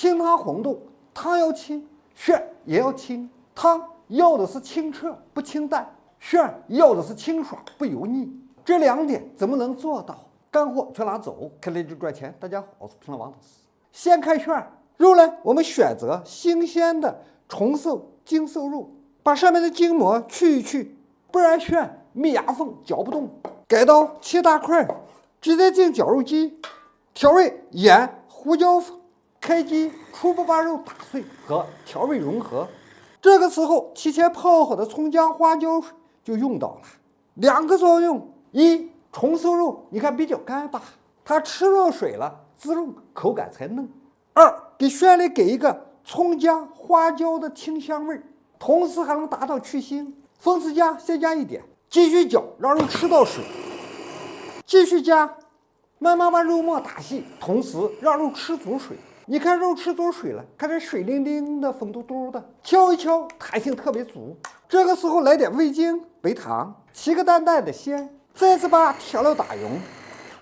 清汤红豆，汤要清，炫也要清。汤要的是清澈不清淡，炫要的是清爽不油腻。这2点怎么能做到？干货全拿走，开来就赚钱。大家好，我是平王老师。先看炫肉呢，我们选择新鲜的重瘦精瘦肉，把上面的筋膜去一去，不然炫没牙缝嚼不动。改刀切大块，直接进绞肉机，调味盐、胡椒粉，开机初步把肉打碎和调味融合。这个时候提前泡好的葱姜花椒水就用到了，2个作用：一，重瘦肉你看比较干巴，它吃热水了滋润，口感才嫩；二，给炫里给一个葱姜花椒的清香味，同时还能达到去腥。风湿加先加一点，继续搅，让肉吃到水，继续加，慢慢把肉末打细，同时让肉吃足水。你看肉吃足水了，看这水灵灵的、粉嘟嘟的，敲一敲，弹性特别足。这个时候来点味精、白糖，起个淡淡的鲜。再次把调料打匀，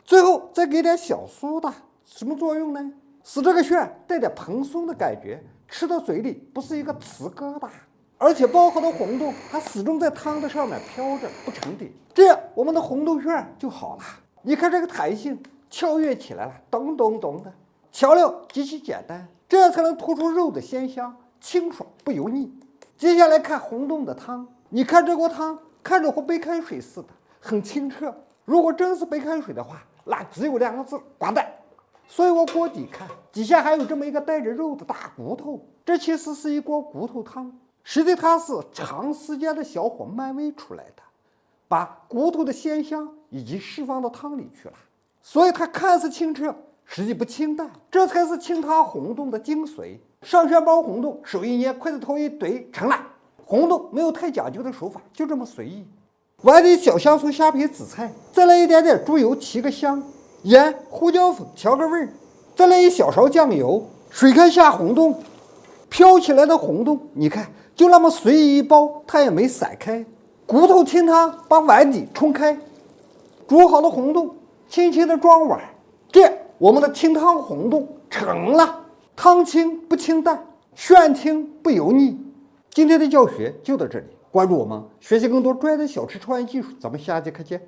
最后再给点小苏打，什么作用呢？使这个炫带点蓬松的感觉，吃到嘴里不是一个瓷疙瘩。而且包好的红豆它始终在汤的上面飘着不沉底，这样我们的红豆炫就好了。你看这个弹性跳跃起来了，咚咚咚的。调料极其简单，这样才能突出肉的鲜香，清爽不油腻。接下来看红豆的汤，你看这锅汤看着和白开水似的，很清澈。如果真是白开水的话，那只有2个字：寡淡。所以我锅底看底下还有这么一个带着肉的大骨头，这其实是一锅骨头汤，实际它是长时间的小火慢煨出来的，把骨头的鲜香以及释放到汤里去了，所以它看似清澈，实际不清淡，这才是清汤红豆的精髓。上旋包红豆，手一捏，筷子头一怼，成了。红豆没有太讲究的手法，就这么随意。碗里小香葱、虾皮、紫菜，再来一点点猪油提个香，盐、胡椒粉调个味儿，再来1小勺酱油，水开下红豆，飘起来的红豆，你看就那么随意一包，它也没散开。骨头清汤把碗底冲开，煮好的红豆轻轻的装碗，这样我们的清汤红豆成了。汤清不清淡，炫清不油腻。今天的教学就到这里，关注我们，学习更多专业的小吃创业技术，咱们下节课见。